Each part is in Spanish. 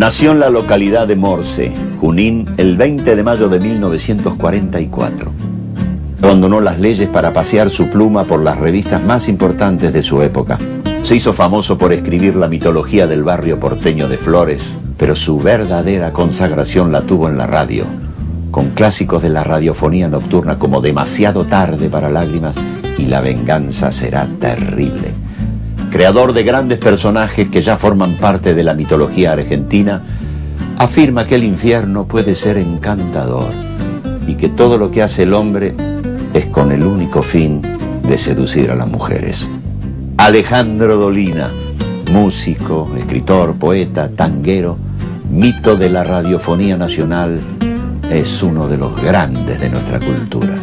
Nació en la localidad de Morce, Junín, el 20 de mayo de 1944. Abandonó las leyes para pasear su pluma por las revistas más importantes de su época. Se hizo famoso por escribir la mitología del barrio porteño de Flores, pero su verdadera consagración la tuvo en la radio, con clásicos de la radiofonía nocturna como Demasiado tarde para lágrimas y La venganza será terrible. Creador de grandes personajes que ya forman parte de la mitología argentina, afirma que el infierno puede ser encantador y que todo lo que hace el hombre es con el único fin de seducir a las mujeres. Alejandro Dolina, músico, escritor, poeta, tanguero, mito de la radiofonía nacional, es uno de los grandes de nuestra cultura.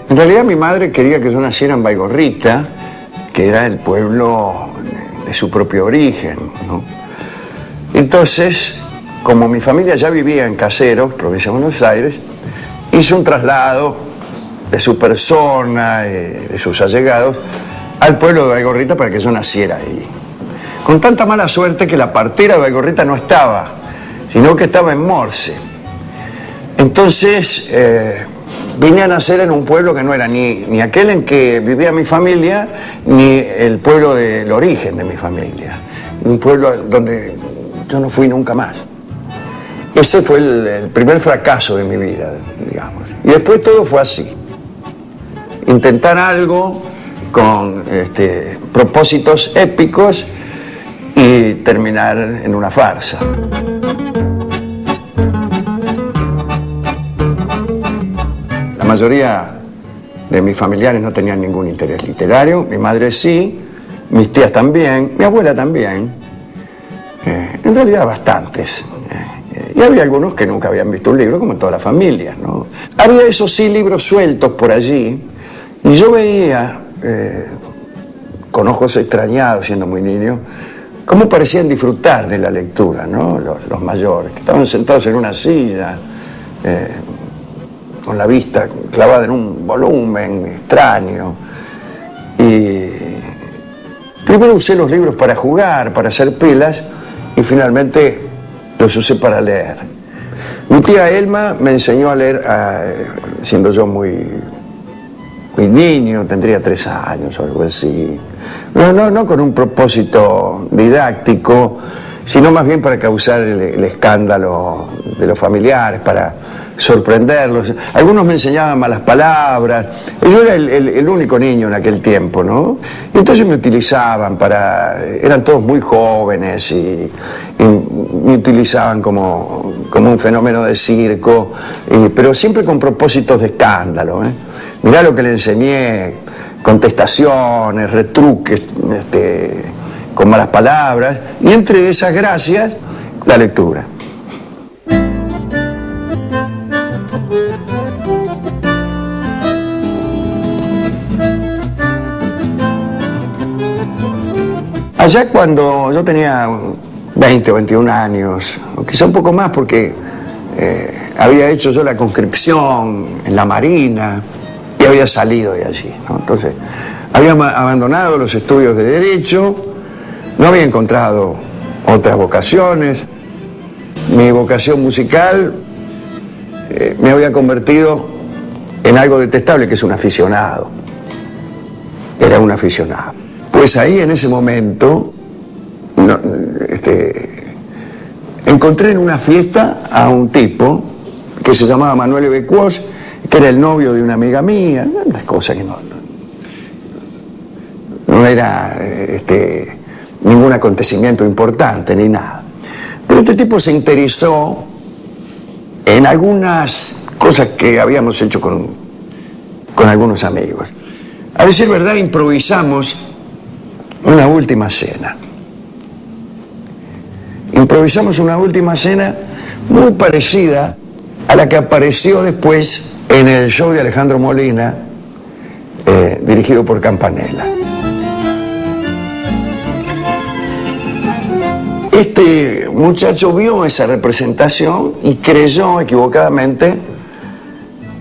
En realidad mi madre quería que yo naciera en Baigorrita, que era el pueblo de su propio origen, ¿no? Entonces, como mi familia ya vivía en Caseros, provincia de Buenos Aires, hizo un traslado de su persona, de sus allegados, al pueblo de Baigorrita para que yo naciera ahí. Con tanta mala suerte que la partera de Baigorrita no estaba, sino que estaba en Morce. Entonces, vine a nacer en un pueblo que no era ni aquel en que vivía mi familia, ni el pueblo del origen de mi familia. Un pueblo donde yo no fui nunca más. Ese fue el primer fracaso de mi vida, digamos. Y después todo fue así. Intentar algo con propósitos épicos y terminar en una farsa. La mayoría de mis familiares no tenían ningún interés literario, mi madre sí, mis tías también, mi abuela también, en realidad bastantes. Y había algunos que nunca habían visto un libro, como en todas las familias, ¿no? Había esos sí libros sueltos por allí, y yo veía, con ojos extrañados, siendo muy niño, cómo parecían disfrutar de la lectura, ¿no? Los mayores, que estaban sentados en una silla, con la vista clavada en un volumen extraño. Y primero usé los libros para jugar, para hacer pilas, y finalmente los usé para leer. Mi tía Elma me enseñó a leer siendo yo muy niño, tendría 3 años o algo así. No con un propósito didáctico, sino más bien para causar el escándalo de los familiares, para sorprenderlos. Algunos me enseñaban malas palabras. Yo era el único niño en aquel tiempo, ¿no? Y entonces me utilizaban eran todos muy jóvenes y me utilizaban como un fenómeno de circo, pero siempre con propósitos de escándalo, ¿eh? Mirá lo que le enseñé: contestaciones, retruques, con malas palabras, y entre esas gracias, la lectura. Allá cuando yo tenía 20 o 21 años, o quizá un poco más, porque había hecho yo la conscripción en la Marina y había salido de allí, ¿no? Entonces, había abandonado los estudios de Derecho, no había encontrado otras vocaciones. Mi vocación musical me había convertido en algo detestable, que es un aficionado. Era un aficionado. Pues ahí, en ese momento, encontré en una fiesta a un tipo que se llamaba Manuel Becuos, que era el novio de una amiga mía, una cosa que no era ningún acontecimiento importante ni nada. Pero este tipo se interesó en algunas cosas que habíamos hecho con algunos amigos. A decir verdad, improvisamos una última cena. Improvisamos una última cena muy parecida a la que apareció después en el show de Alejandro Molina, dirigido por Campanella. Este muchacho vio esa representación y creyó equivocadamente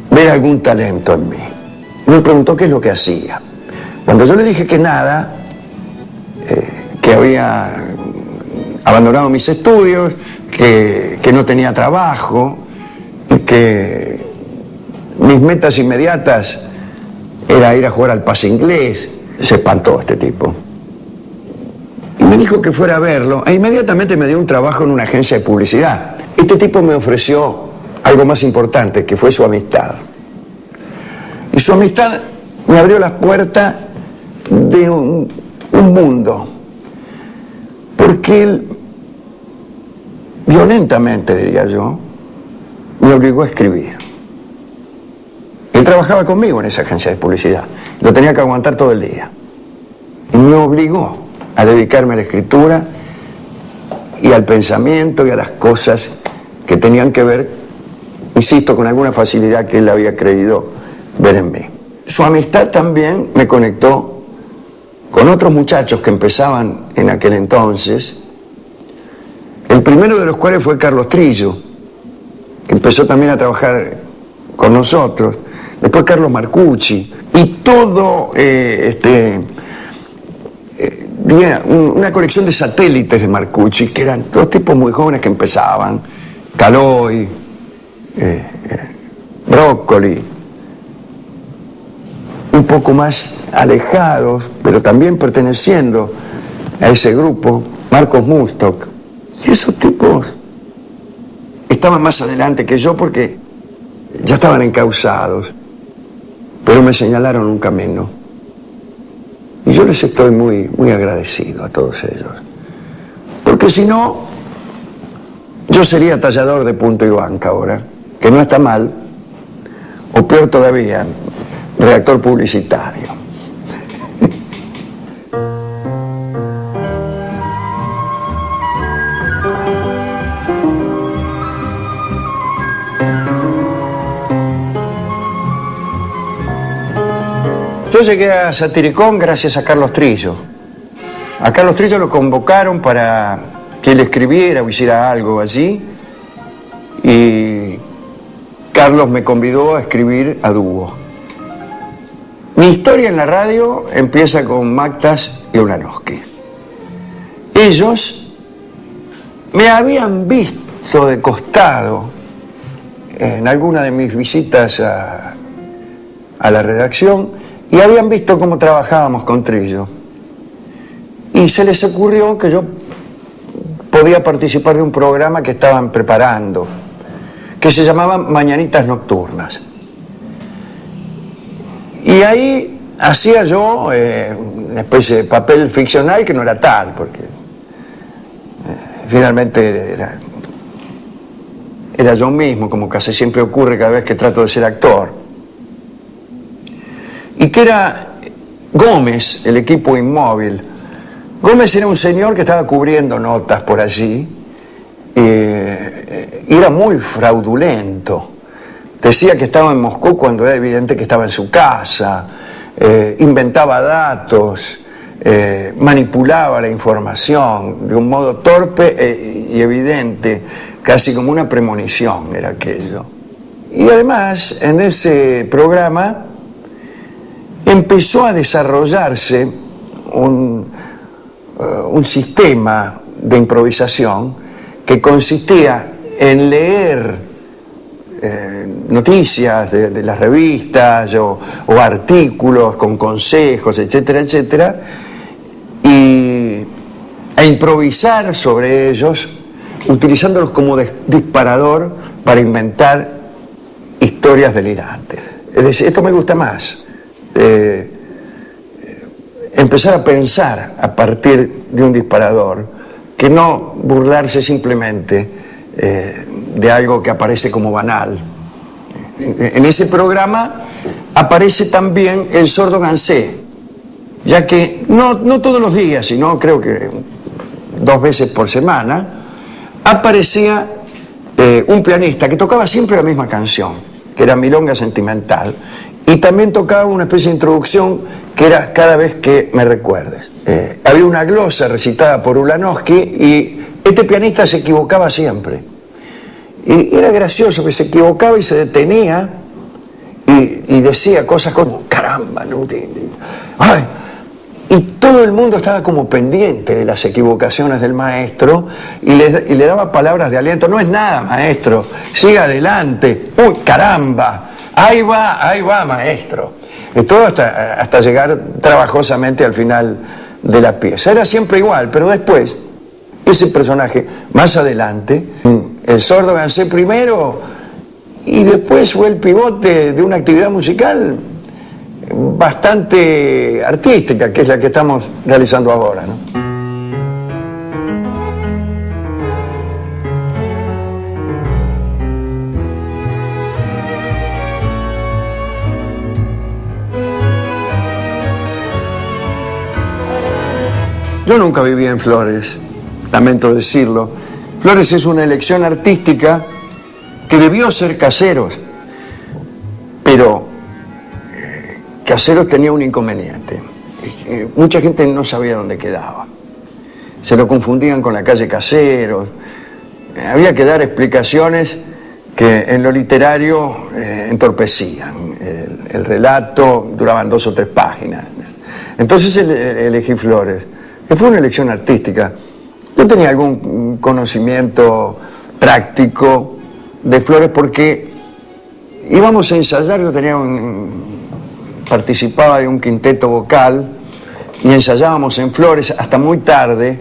ver algún talento en mí. Me preguntó qué es lo que hacía. Cuando yo le dije que nada, que había abandonado mis estudios, que no tenía trabajo, y que mis metas inmediatas era ir a jugar al pase inglés, se espantó este tipo. Y me dijo que fuera a verlo, e inmediatamente me dio un trabajo en una agencia de publicidad. Este tipo me ofreció algo más importante, que fue su amistad. Y su amistad me abrió las puertas de un mundo. Porque él, violentamente diría yo, me obligó a escribir. Él trabajaba conmigo en esa agencia de publicidad. Lo tenía que aguantar todo el día. Y me obligó a dedicarme a la escritura y al pensamiento y a las cosas que tenían que ver, insisto, con alguna facilidad que él había creído ver en mí. Su amistad también me conectó con otros muchachos que empezaban en aquel entonces, el primero de los cuales fue Carlos Trillo, que empezó también a trabajar con nosotros, después Carlos Marcucci, y todo una colección de satélites de Marcucci, que eran todos tipos muy jóvenes que empezaban, Caloi, Brócoli, un poco más alejados, pero también perteneciendo a ese grupo, Marcos Mustok. Y esos tipos estaban más adelante que yo porque ya estaban encausados, pero me señalaron un camino. Y yo les estoy muy, muy agradecido a todos ellos. Porque si no, yo sería tallador de punto y banca ahora, que no está mal, o peor todavía, redactor publicitario. Yo llegué a Satiricón gracias a Carlos Trillo. A Carlos Trillo lo convocaron para que él escribiera o hiciera algo allí, y Carlos me convidó a escribir a dúo. Mi historia en la radio empieza con Mactas y Ulanowski. Ellos me habían visto de costado en alguna de mis visitas a la redacción, y habían visto cómo trabajábamos con Trillo. Y se les ocurrió que yo podía participar de un programa que estaban preparando, que se llamaba Mañanitas Nocturnas. Y ahí hacía yo una especie de papel ficcional que no era tal, porque finalmente era yo mismo, como casi siempre ocurre cada vez que trato de ser actor. Y que era Gómez, el equipo inmóvil. Gómez era un señor que estaba cubriendo notas por allí, y era muy fraudulento. Decía que estaba en Moscú cuando era evidente que estaba en su casa, inventaba datos, manipulaba la información de un modo torpe y evidente, casi como una premonición era aquello. Y además, en ese programa empezó a desarrollarse un sistema de improvisación que consistía en leer noticias de las revistas o artículos con consejos, etcétera, etcétera, e improvisar sobre ellos, utilizándolos como disparador para inventar historias delirantes. Es decir, esto me gusta más. Empezar a pensar a partir de un disparador, que no burlarse simplemente de algo que aparece como banal. En ese programa aparece también el sordo Gansé, ya que no todos los días, sino creo que 2 veces por semana, aparecía un pianista que tocaba siempre la misma canción, que era Milonga Sentimental, y también tocaba una especie de introducción que era Cada vez que me recuerdes. Había una glosa recitada por Ulanowski y Este pianista se equivocaba siempre. Y era gracioso que se equivocaba y se detenía y decía cosas como, caramba, no, ay. Y todo el mundo estaba como pendiente de las equivocaciones del maestro y le daba palabras de aliento. No es nada, maestro, siga adelante. Uy, caramba, ahí va, maestro. Y todo hasta llegar trabajosamente al final de la pieza. Era siempre igual, pero después, ese personaje, más adelante, el sordo Gansé primero, y después fue el pivote de una actividad musical bastante artística, que es la que estamos realizando ahora, ¿no? Yo nunca viví en Flores, lamento decirlo. Flores es una elección artística que debió ser Caseros, pero Caseros tenía un inconveniente. Mucha gente no sabía dónde quedaba. Se lo confundían con la calle Caseros. Había que dar explicaciones que en lo literario entorpecían. El relato duraban 2 o 3 páginas. Entonces elegí Flores, que fue una elección artística. Yo tenía algún conocimiento práctico de Flores porque íbamos a ensayar. Yo participaba de un quinteto vocal y ensayábamos en Flores hasta muy tarde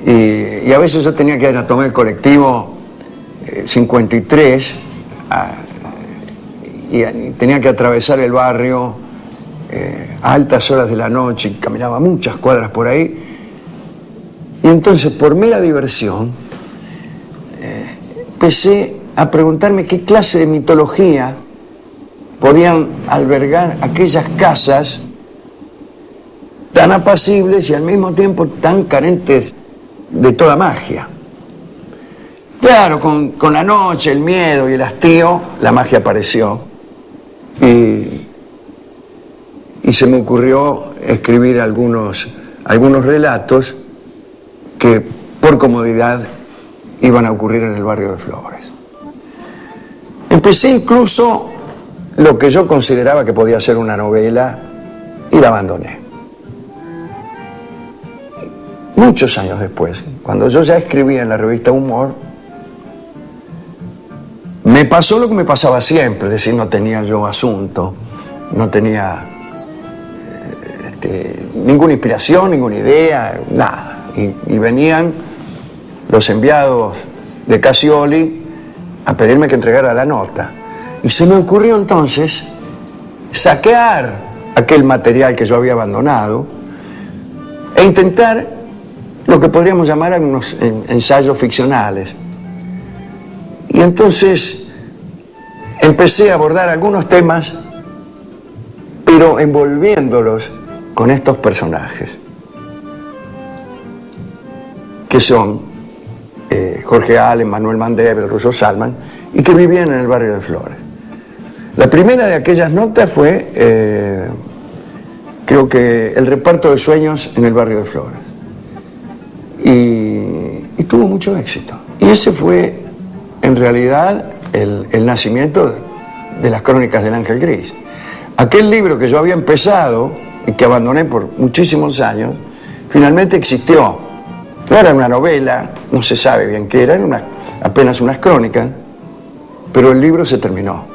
y a veces yo tenía que ir a tomar el colectivo 53 y tenía que atravesar el barrio a altas horas de la noche y caminaba muchas cuadras por ahí. Y entonces, por mera diversión, empecé a preguntarme qué clase de mitología podían albergar aquellas casas tan apacibles y al mismo tiempo tan carentes de toda magia. Claro, con la noche, el miedo y el hastío, la magia apareció y se me ocurrió escribir algunos relatos que por comodidad iban a ocurrir en el barrio de Flores. Empecé incluso lo que yo consideraba que podía ser una novela y la abandoné. Muchos años después, cuando yo ya escribía en la revista Humor, me pasó lo que me pasaba siempre, es decir, no tenía yo asunto, no tenía ninguna inspiración, ninguna idea, nada. Y venían los enviados de Casioli a pedirme que entregara la nota. Y se me ocurrió entonces saquear aquel material que yo había abandonado e intentar lo que podríamos llamar unos ensayos ficcionales. Y entonces empecé a abordar algunos temas, pero envolviéndolos con estos personajes, que son Jorge Allen, Manuel Mandel, el ruso Salman, y que vivían en el barrio de Flores. La primera de aquellas notas fue, creo que, el reparto de sueños en el barrio de Flores. Y tuvo mucho éxito. Y ese fue, en realidad, el nacimiento de las Crónicas del Ángel Gris. Aquel libro que yo había empezado y que abandoné por muchísimos años, finalmente existió. No era una novela, no se sabe bien qué era, eran apenas unas crónicas, pero el libro se terminó.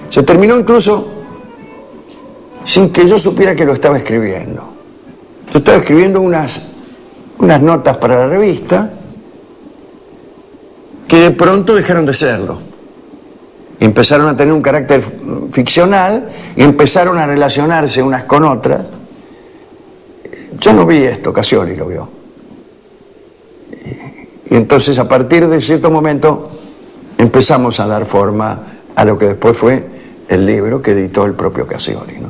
Se terminó incluso sin que yo supiera que lo estaba escribiendo. Yo estaba escribiendo unas notas para la revista que de pronto dejaron de serlo. Empezaron a tener un carácter ficcional y empezaron a relacionarse unas con otras. Yo no vi esto, Casioli lo vio. Y entonces, a partir de cierto momento, empezamos a dar forma a lo que después fue el libro que editó el propio Casioli, ¿no?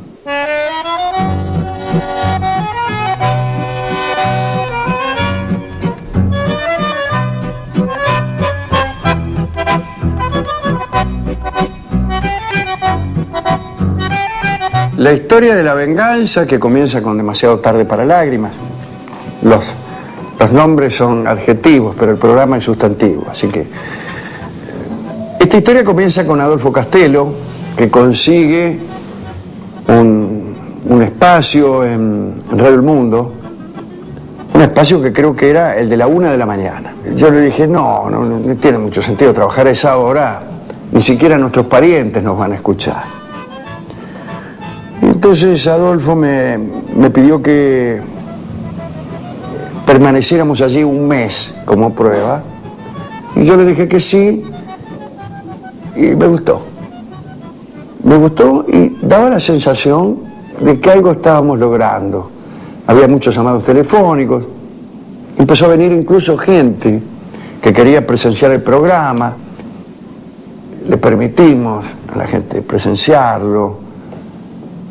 La historia de la venganza, que comienza con Demasiado tarde para lágrimas, los Los nombres son adjetivos, pero el programa es sustantivo. Así que esta historia comienza con Adolfo Castello, que consigue un espacio en Radio El Mundo, un espacio que creo que era el de la 1 de la mañana. Yo le dije, no tiene mucho sentido trabajar a esa hora, ni siquiera nuestros parientes nos van a escuchar. Entonces Adolfo me pidió que permaneciéramos allí un mes como prueba, y yo le dije que sí, y me gustó y daba la sensación de que algo estábamos logrando. Había muchos llamados telefónicos, empezó a venir incluso gente que quería presenciar el programa, le permitimos a la gente presenciarlo.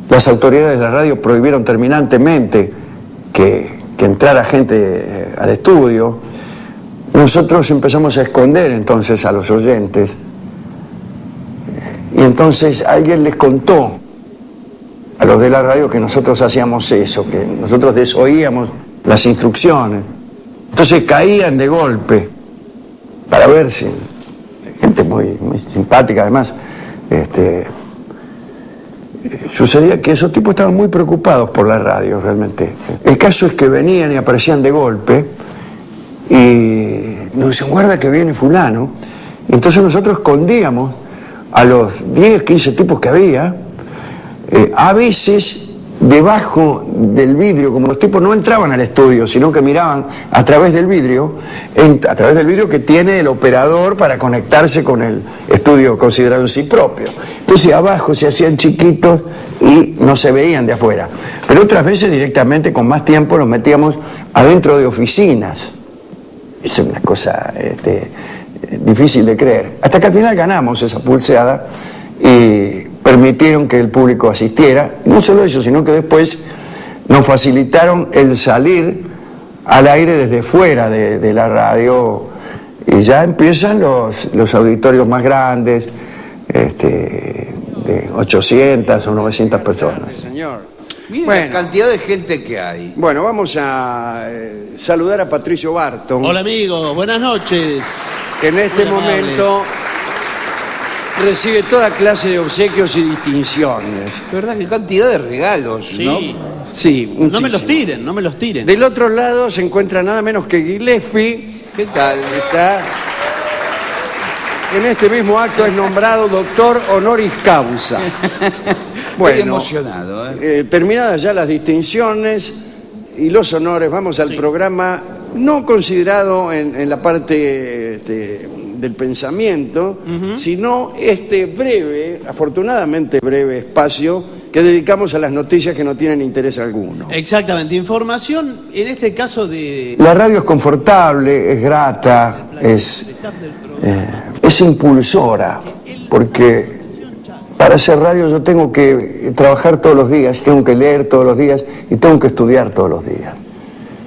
Las autoridades de la radio prohibieron terminantemente que entrara gente al estudio. Nosotros empezamos a esconder entonces a los oyentes, y entonces alguien les contó a los de la radio que nosotros hacíamos eso, que nosotros desoíamos las instrucciones. Entonces caían de golpe para ver si gente muy simpática además. Sucedía que esos tipos estaban muy preocupados por la radio realmente. El caso es que venían y aparecían de golpe y nos decían, guarda que viene fulano. Y entonces nosotros escondíamos a los 10, 15 tipos que había, a veces debajo del vidrio, como los tipos no entraban al estudio, sino que miraban a través del vidrio que tiene el operador para conectarse con el estudio considerado en sí propio. Entonces abajo se hacían chiquitos y no se veían de afuera. Pero otras veces directamente, con más tiempo, nos metíamos adentro de oficinas. Es una cosa difícil de creer. Hasta que al final ganamos esa pulseada y permitieron que el público asistiera. No solo eso, sino que después nos facilitaron el salir al aire desde fuera de la radio, y ya empiezan los auditorios más grandes, de 800 o 900 personas. Señor. Miren Bueno. la cantidad de gente que hay. Bueno, vamos a saludar a Patricio Barton, Hola amigos, buenas noches. que en este Muy amables. momento recibe toda clase de obsequios y distinciones. ¿Verdad? Qué cantidad de regalos, Sí. ¿no? Sí, No me los muchísimo. tiren, no me los tiren. Del otro lado se encuentra nada menos que Gillespie, ¿Qué tal? que está en este mismo acto es nombrado doctor honoris causa. Estoy emocionado, ¿eh? Terminadas ya las distinciones y los honores, vamos al programa no considerado en la parte del pensamiento, sino este breve, afortunadamente breve espacio que dedicamos a las noticias que no tienen interés alguno. Exactamente, información en este caso de... La radio es confortable, es grata, es impulsora, porque para hacer radio yo tengo que trabajar todos los días, tengo que leer todos los días y tengo que estudiar todos los días.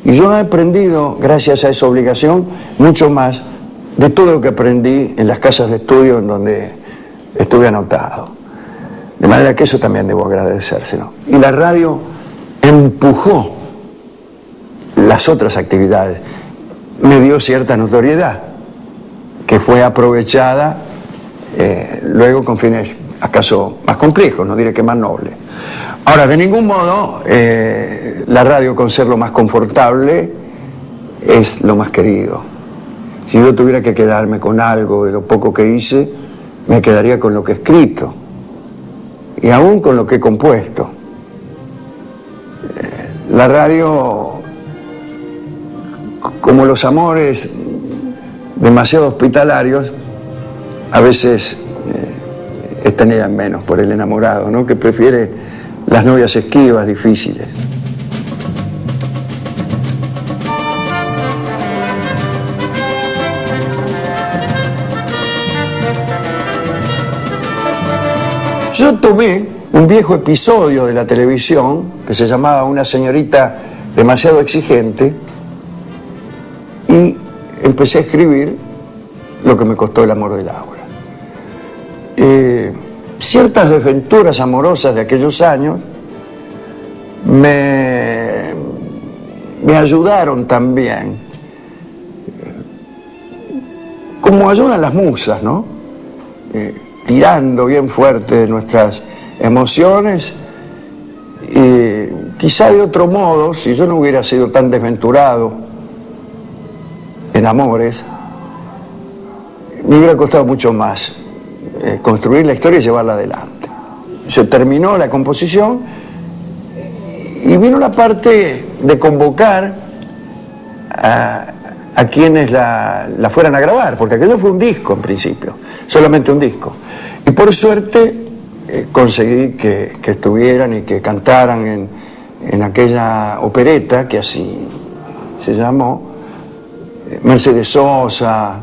Y yo he aprendido, gracias a esa obligación, mucho más de todo lo que aprendí en las casas de estudio en donde estuve anotado. De manera que eso también debo agradecérselo. Y la radio empujó las otras actividades, me dio cierta notoriedad, que fue aprovechada luego con fines acaso más complejos, no diré que más nobles. Ahora, de ningún modo, la radio, con ser lo más confortable, es lo más querido. Si yo tuviera que quedarme con algo de lo poco que hice, me quedaría con lo que he escrito y aún con lo que he compuesto. La radio, como los amores demasiado hospitalarios, a veces es tenida en menos por el enamorado, ¿no? Que prefiere las novias esquivas, difíciles. Yo tomé un viejo episodio de la televisión que se llamaba Una señorita demasiado exigente y empecé a escribir lo que me costó el amor de Laura. Ciertas desventuras amorosas de aquellos años me ayudaron también como ayudan las musas, ¿no? Tirando bien fuerte de nuestras emociones. Quizá de otro modo, si yo no hubiera sido tan desventurado en amores, me hubiera costado mucho más construir la historia y llevarla adelante. Se terminó la composición y vino la parte de convocar a quienes la fueran a grabar, porque aquello fue un disco en principio, solamente un disco. Y por suerte conseguí que estuvieran y que cantaran en aquella opereta, que así se llamó, Mercedes Sosa,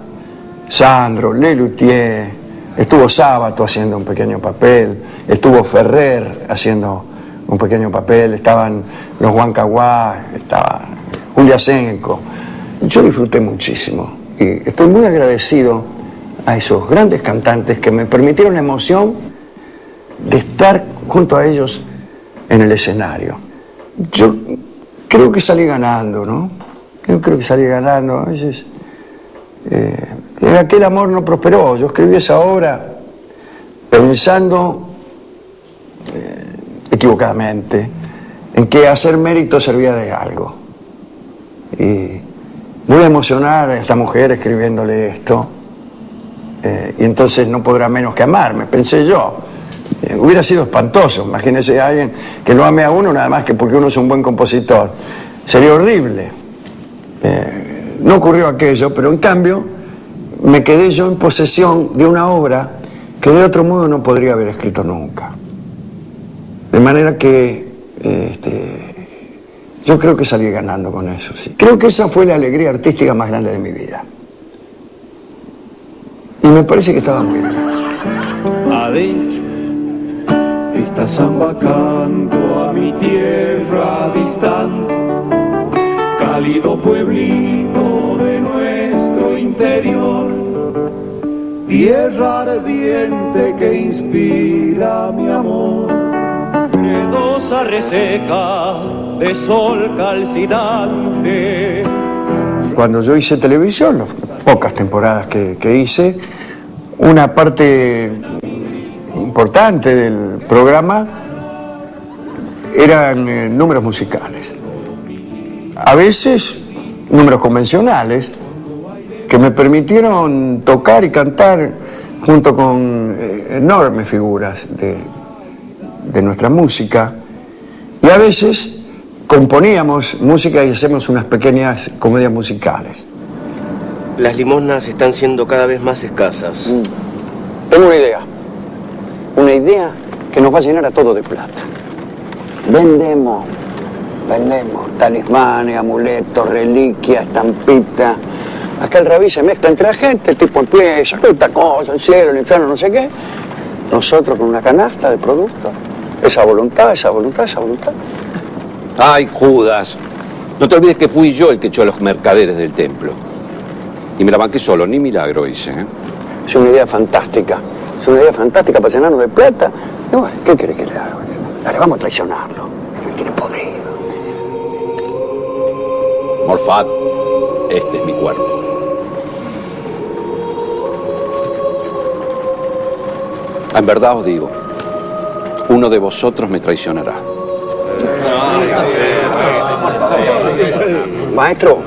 Sandro, Lelutier, estuvo Sábato haciendo un pequeño papel, estuvo Ferrer haciendo un pequeño papel, estaban los Huancahuá, estaba Julia Senco. Yo disfruté muchísimo y estoy muy agradecido a esos grandes cantantes que me permitieron la emoción de estar junto a ellos en el escenario. Yo creo que salí ganando, ¿no? Yo creo que salí ganando. A veces aquel amor no prosperó. Yo escribí esa obra pensando equivocadamente en que hacer mérito servía de algo. Y voy a emocionar a esta mujer escribiéndole esto, y entonces no podrá menos que amarme, pensé yo. Hubiera sido espantoso, imagínese a alguien que lo ame a uno nada más que porque uno es un buen compositor. Sería horrible. No ocurrió aquello, pero en cambio me quedé yo en posesión de una obra que de otro modo no podría haber escrito nunca. De manera que yo creo que salí ganando con eso, sí. Creo que esa fue la alegría artística más grande de mi vida. Y me parece que estaba muy bien. Adentro esta samba canto a mi tierra distante, cálido pueblito de nuestro interior, tierra ardiente que inspira mi amor. Sedosa reseca de sol calcinante. Cuando yo hice televisión, las pocas temporadas que hice, una parte importante del programa eran números musicales. A veces números convencionales que me permitieron tocar y cantar junto con enormes figuras de nuestra música, y a veces componíamos música y hacemos unas pequeñas comedias musicales. Las limosnas están siendo cada vez más escasas. Tengo una idea que nos va a llenar a todos de plata. Vendemos talismanes, amuletos, reliquias, estampitas. Acá el rabí se mezcla entre la gente, el tipo empieza, esta cosa, el cielo, el infierno, no sé qué. Nosotros con una canasta de productos. Esa voluntad. Ay, Judas, no te olvides que fui yo el que echó a los mercaderes del templo. Y me la banqué solo, ni milagro hice, ¿eh? Es una idea fantástica. Es una idea fantástica para llenarnos de plata. Y bueno, ¿qué quiere que le haga? Dale, vamos a traicionarlo. Me tiene podrido. Morfat, este es mi cuerpo. En verdad os digo, uno de vosotros me traicionará. Maestro,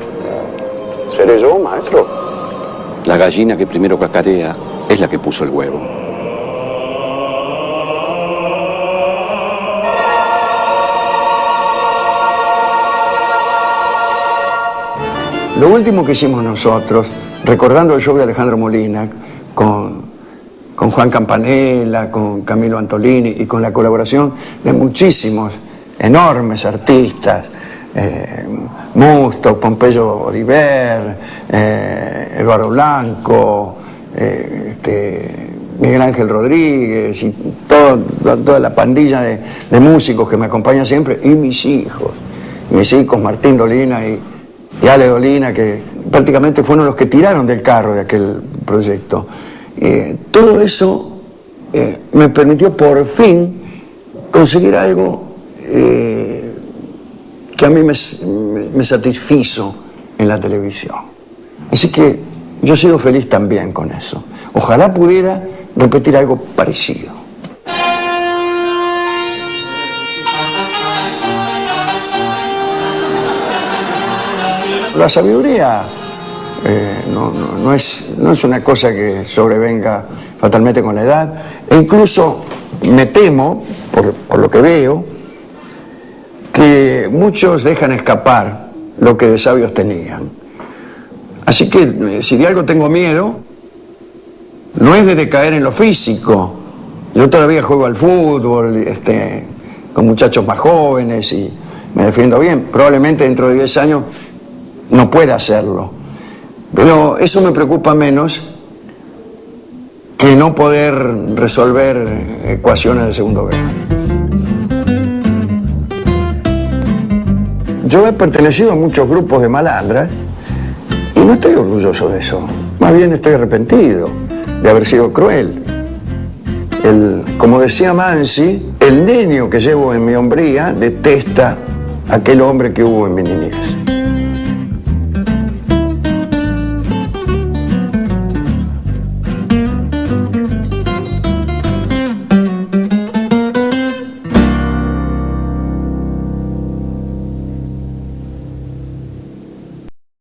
¿seré yo, maestro? La gallina que primero cacarea es la que puso el huevo. Lo último que hicimos nosotros, recordando el show de Alejandro Molina, con Juan Campanella, con Camilo Antolini y con la colaboración de muchísimos enormes artistas, Musto, Pompeyo Oliver, Eduardo Blanco, Miguel Ángel Rodríguez y toda la pandilla de músicos que me acompañan siempre, y mis hijos Martín Dolina y Ale Dolina, que prácticamente fueron los que tiraron del carro de aquel proyecto. Todo eso me permitió por fin conseguir algo que a mí me satisfizo en la televisión. Así que yo he sido feliz también con eso. Ojalá pudiera repetir algo parecido. La sabiduría no es una cosa que sobrevenga fatalmente con la edad, e incluso me temo, por lo que veo, que muchos dejan escapar lo que de sabios tenían. Así que si de algo tengo miedo, no es de decaer en lo físico. Yo todavía juego al fútbol, con muchachos más jóvenes y me defiendo bien. Probablemente dentro de 10 años no pueda hacerlo. Pero eso me preocupa menos que no poder resolver ecuaciones de segundo grado. Yo he pertenecido a muchos grupos de malandras y no estoy orgulloso de eso. Más bien estoy arrepentido de haber sido cruel. Como decía Mansi, el niño que llevo en mi hombría detesta a aquel hombre que hubo en mi niñez.